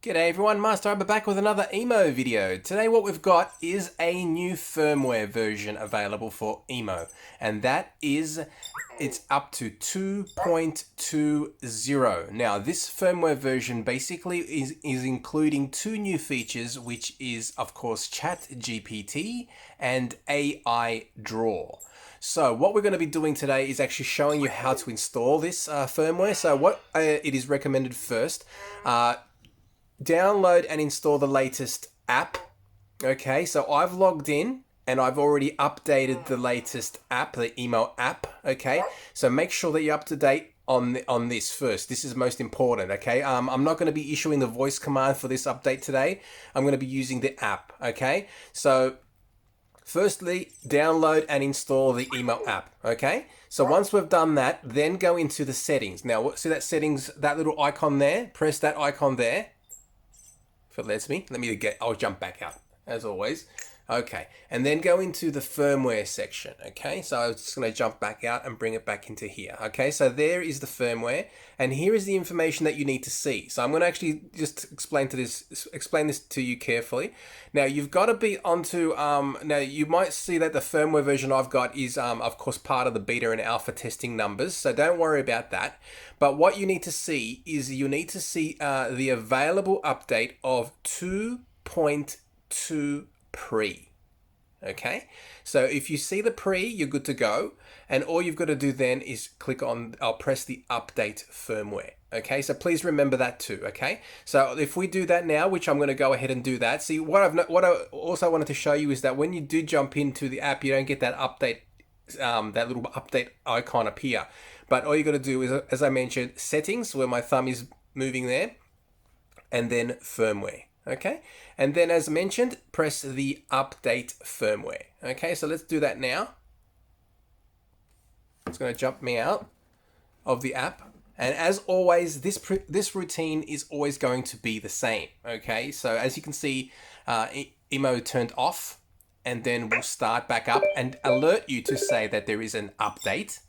G'day everyone, Master Abba back with another EMO video. Today what we've got is a new firmware version available for EMO, and that is, it's up to 2.2.0. Now this firmware version basically is including two new features, which is of course ChatGPT and AI Draw. So what we're going to be doing today is actually showing you how to install this firmware. So what it is recommended first, download and install the latest app. Okay, so I've logged in and I've already updated the latest app, the EMO app. Okay, so make sure that you're up to date on this first. This is most important. Okay, I'm not going to be issuing the voice command for this update today. I'm going to be using the app. Okay, so firstly, download and install the EMO app. Okay, so once we've done that, then go into the settings. Now, see that settings, that little icon there? Press that icon there. If it lets me, I'll jump back out as always. Okay, and then go into the firmware section. Okay, so I'm just going to jump back out and bring it back into here. Okay, so there is the firmware, and here is the information that you need to see. So I'm going to actually just explain this to you carefully. Now you've got to be onto. Now you might see that the firmware version I've got is of course part of the beta and alpha testing numbers. So don't worry about that. But what you need to see is you need to see the available update of 2.2 pre. Okay, so if you see the pre, you're good to go, and all you've got to do then is click on, I'll press the update firmware. Okay, so please remember that too. Okay, so if we do that now, which I'm going to go ahead and do that. See, what I also wanted to show you is that when you do jump into the app, you don't get that update, that little update icon appear. But all you got to do is, as I mentioned, settings, where my thumb is moving there, and then firmware. Okay, and then as mentioned, press the update firmware. Okay, so let's do that now. It's going to jump me out of the app, and as always, this routine is always going to be the same. Okay, so as you can see, EMO turned off, and then we'll start back up and alert you to say that there is an update.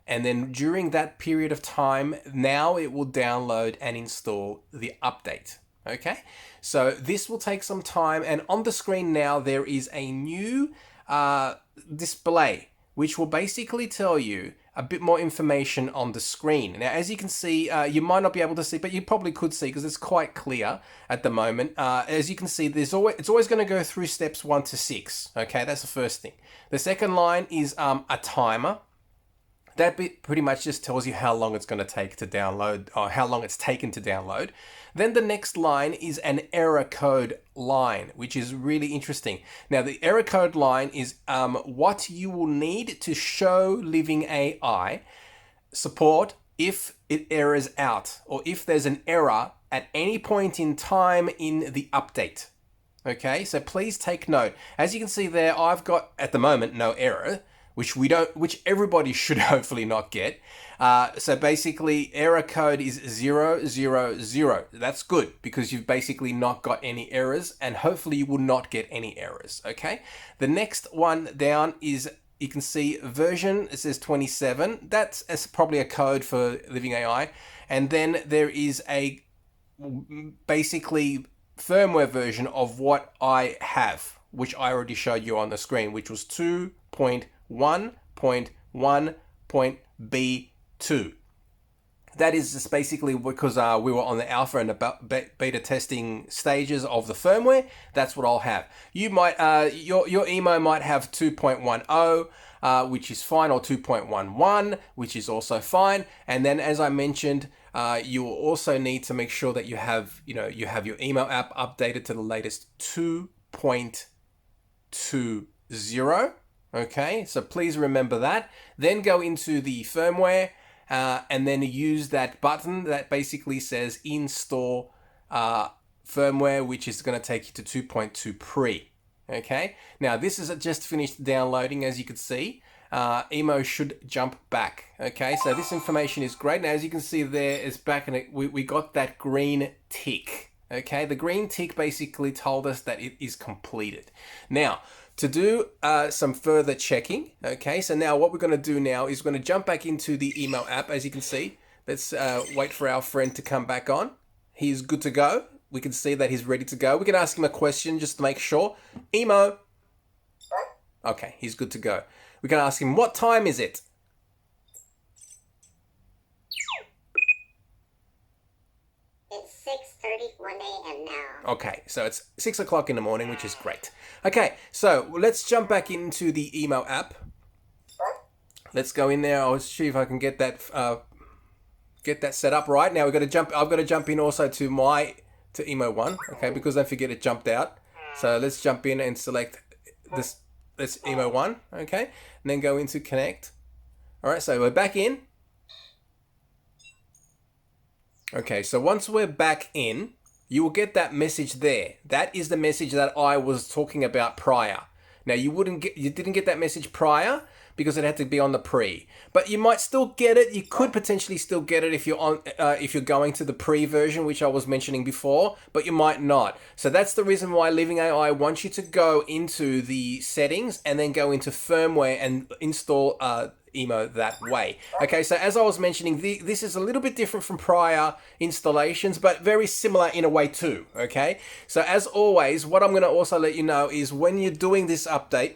And then during that period of time, now it will download and install the update. Okay, so this will take some time, and on the screen now there is a new display which will basically tell you a bit more information on the screen. Now, as you can see, you might not be able to see, but you probably could see because it's quite clear at the moment. As you can see, it's always going to go through steps 1 to 6. Okay, that's the first thing. The second line is a timer. That bit pretty much just tells you how long it's going to take to download, or how long it's taken to download. Then the next line is an error code line, which is really interesting. Now, the error code line is what you will need to show Living AI support if it errors out, or if there's an error at any point in time in the update. Okay, so please take note. As you can see there, I've got at the moment no error, which everybody should hopefully not get. So basically, error code is 000. That's good because you've basically not got any errors, and hopefully you will not get any errors. Okay. The next one down is, you can see version. It says 27. That's probably a code for Living AI, and then there is a basically firmware version of what I have, which I already showed you on the screen, which was 2.1.1.b2. That is just basically because we were on the alpha and the beta testing stages of the firmware. That's what I'll have. You might, your EMO might have 2.10, which is fine, or 2.11, which is also fine. And then, as I mentioned, you will also need to make sure that you have your EMO app updated to the latest 2.20. Okay, so please remember that. Then go into the firmware and then use that button that basically says install firmware, which is going to take you to 2.2 pre. Okay, now this is just finished downloading, as you can see. EMO should jump back. Okay, so this information is great. Now, as you can see there, it's back, and we got that green tick. Okay, the green tick basically told us that it is completed. Now, to do some further checking, okay, so now what we're going to do now is we're going to jump back into the EMO app. As you can see, let's wait for our friend to come back on. He's good to go. we can see that he's ready to go. We can ask him a question just to make sure. EMO. Okay, he's good to go. We can ask him, what time is it? It's 6:31 a.m. now. Okay, so it's 6 o'clock in the morning, which is great. Okay, so let's jump back into the EMO app. Let's go in there. I'll see if I can get that set up right. Now I've got to jump in also to EMO 1, okay, because don't forget it jumped out. So let's jump in and select this EMO 1, okay, and then go into connect. All right, so we're back in. Okay, so once we're back in, you will get that message there. That is the message that I was talking about prior. Now you didn't get that message prior because it had to be on the pre, but you might still get it. You could potentially still get it if you're going to the pre version, which I was mentioning before, but you might not. So that's the reason why Living AI wants you to go into the settings and then go into firmware and install EMO that way. Okay, so as I was mentioning, this is a little bit different from prior installations, but very similar in a way too. Okay, so as always, what I'm going to also let you know is when you're doing this update,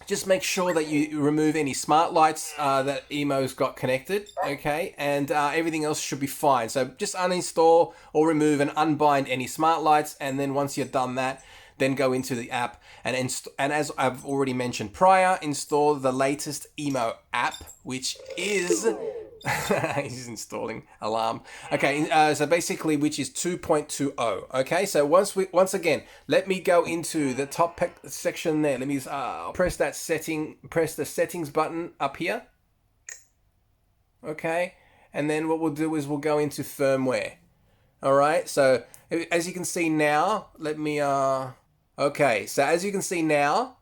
just make sure that you remove any smart lights that EMO's got connected, okay? And everything else should be fine. So just uninstall or remove and unbind any smart lights, and then once you've done that, then go into the app and as I've already mentioned prior, install the latest EMO app, which is he's installing alarm. Okay, so basically, which is 2.2.0. Okay, so once again, let me go into the top section there. Let me press the settings button up here. Okay, and then what we'll do is we'll go into firmware. All right, so as you can see now, let me okay, so as you can see now,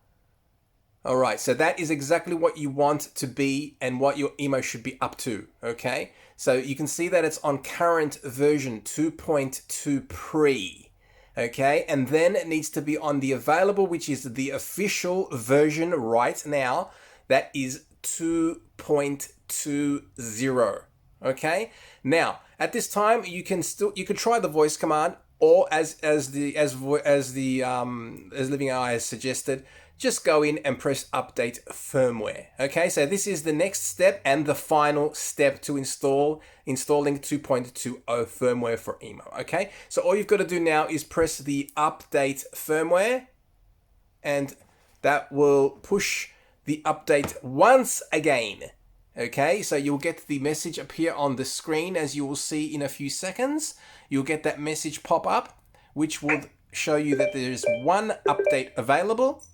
all right, so that is exactly what you want to be and what your EMO should be up to, okay? So you can see that it's on current version 2.2 pre, okay? And then it needs to be on the available, which is the official version right now, that is 2.20, okay? Now, at this time, you can try the voice command, or as Living AI has suggested, just go in and press update firmware. Okay, so this is the next step and the final step to installing 2.20 firmware for EMO. Okay, so all you've got to do now is press the update firmware, and that will push the update once again. Okay, so you'll get the message appear on the screen, as you will see in a few seconds. You'll get that message pop up, which will show you that there is one update available.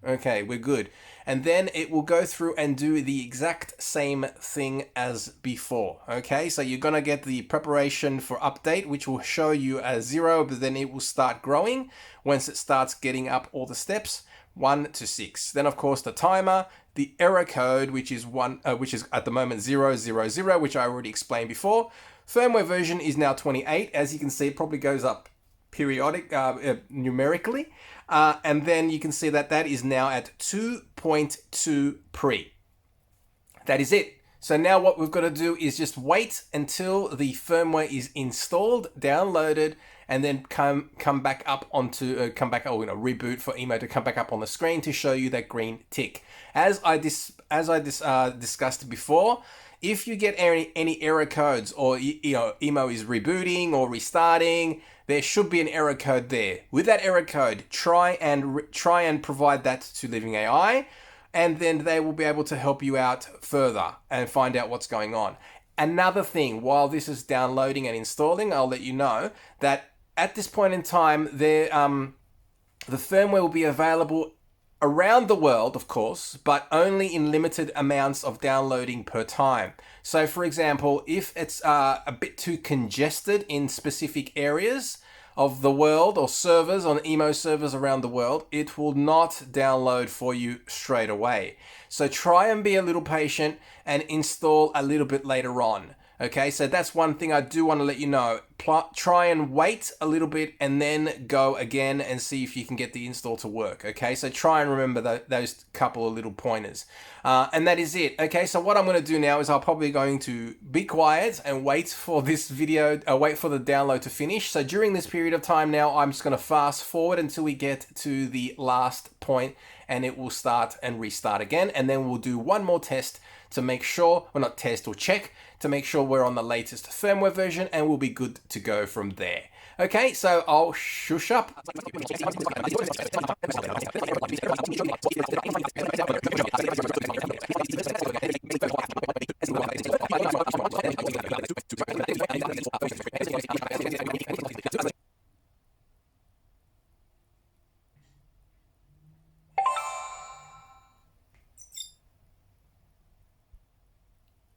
Okay, we're good. And then it will go through and do the exact same thing as before. Okay, so you're going to get the preparation for update, which will show you a 0, but then it will start growing once it starts getting up all the steps, 1 to 6. Then, of course, the timer, the error code, which is at the moment 000, which I already explained before. Firmware version is now 28. As you can see, it probably goes up numerically. And then you can see that is now at 2.2 pre. That is it. So now what we've got to do is just wait until the firmware is installed, downloaded, and then come back up onto reboot for EMO to come back up on the screen to show you that green tick. As I discussed before, if you get any error codes, or EMO is rebooting or restarting, there should be an error code there. With that error code, try and provide that to Living AI, and then they will be able to help you out further and find out what's going on. Another thing, while this is downloading and installing, I'll let you know that at this point in time, the firmware will be available around the world, of course, but only in limited amounts of downloading per time. So, for example, if it's a bit too congested in specific areas of the world or servers on EMO servers around the world, it will not download for you straight away. So try and be a little patient and install a little bit later on. Okay, so that's one thing I do want to let you know. Try and wait a little bit and then go again and see if you can get the install to work. Okay, so try and remember those couple of little pointers. And that is it. Okay, so what I'm going to do now is I'm probably going to be quiet and wait for this video, wait for the download to finish. So during this period of time now, I'm just going to fast forward until we get to the last point and it will start and restart again. And then we'll do one more test to make sure, well, not test or check, to make sure we're on the latest firmware version, and we'll be good to go from there. Okay, so I'll shush up.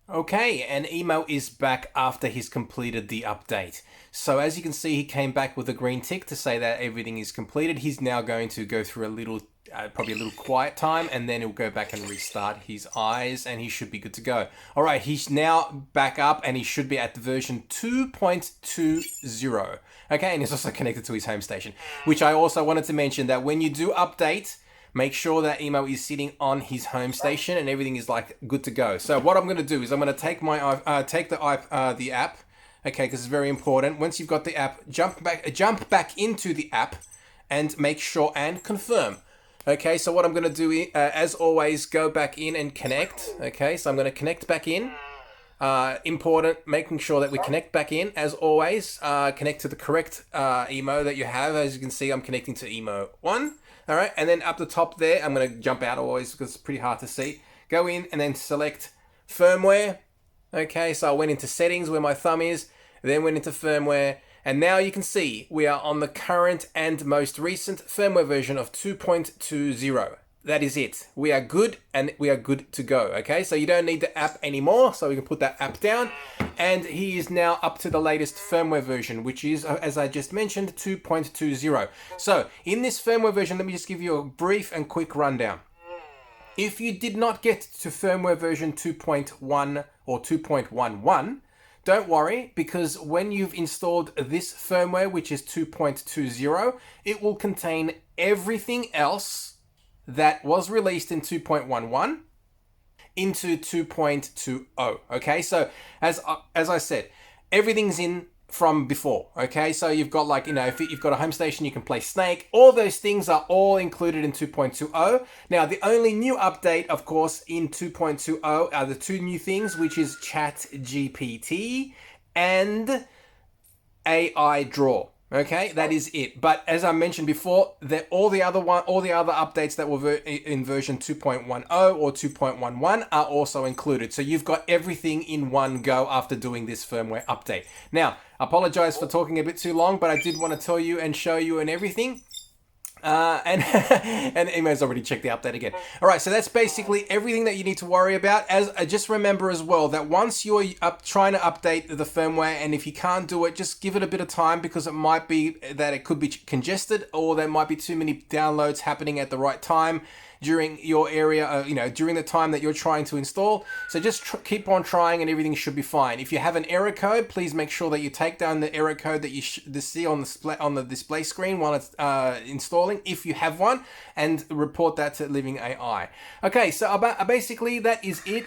Okay, and EMO is back after he's completed the update. So as you can see, he came back with a green tick to say that everything is completed. He's now going to go through a little, probably a little quiet time, and then he'll go back and restart his eyes, and he should be good to go. All right, he's now back up, and he should be at version 2.2.0. Okay, and he's also connected to his home station, which I also wanted to mention that when you do update, make sure that EMO is sitting on his home station and everything is like good to go. So what I'm going to do is I'm going to take my the app, okay, because it's very important. Once you've got the app, jump back into the app and make sure and confirm. Okay, so what I'm going to do, as always, go back in and connect. Okay, so I'm going to connect back in. Important, making sure that we connect back in. As always, connect to the correct EMO that you have. As you can see, I'm connecting to EMO 1. All right, and then up the top there, I'm going to jump out always because it's pretty hard to see. Go in and then select firmware. Okay, so I went into settings where my thumb is, then went into firmware, and now you can see we are on the current and most recent firmware version of 2.2.0. That is it. We are good and we are good to go. Okay, so you don't need the app anymore, so we can put that app down. And he is now up to the latest firmware version, which is, as I just mentioned, 2.2.0. So in this firmware version, let me just give you a brief and quick rundown. If you did not get to firmware version 2.1 or 2.11, don't worry, because when you've installed this firmware, which is 2.2.0, it will contain everything else that was released in 2.11 into 2.2.0. Okay, so as I said, everything's in from before. Okay, so you've got, like, you know, if you've got a home station, you can play Snake. All those things are all included in 2.2.0. Now, the only new update, of course, in 2.2.0 are the two new things, which is ChatGPT and AI Draw. Okay, that is it. But as I mentioned before, all the other updates that were in version 2.10 or 2.11 are also included. So you've got everything in one go after doing this firmware update. Now, I apologize for talking a bit too long, but I did want to tell you and show you and everything. And EMO's already checked the update again. All right, so that's basically everything that you need to worry about. As just remember as well that once you're trying to update the firmware, and if you can't do it, just give it a bit of time, because it might be that it could be congested, or there might be too many downloads happening at the right time during your area, during the time that you're trying to install. So just keep on trying and everything should be fine. If you have an error code, please make sure that you take down the error code that you see on the display screen while it's installing, if you have one, and report that to Living AI. Okay, so basically that is it.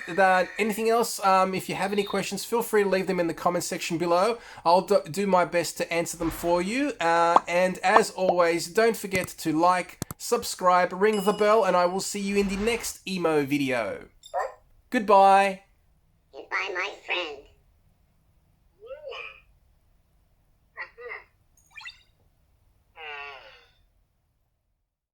Anything else, if you have any questions, feel free to leave them in the comment section below. I'll do my best to answer them for you. And as always, don't forget to like, subscribe, ring the bell, and I will see you in the next EMO video. Goodbye. Goodbye, my friend.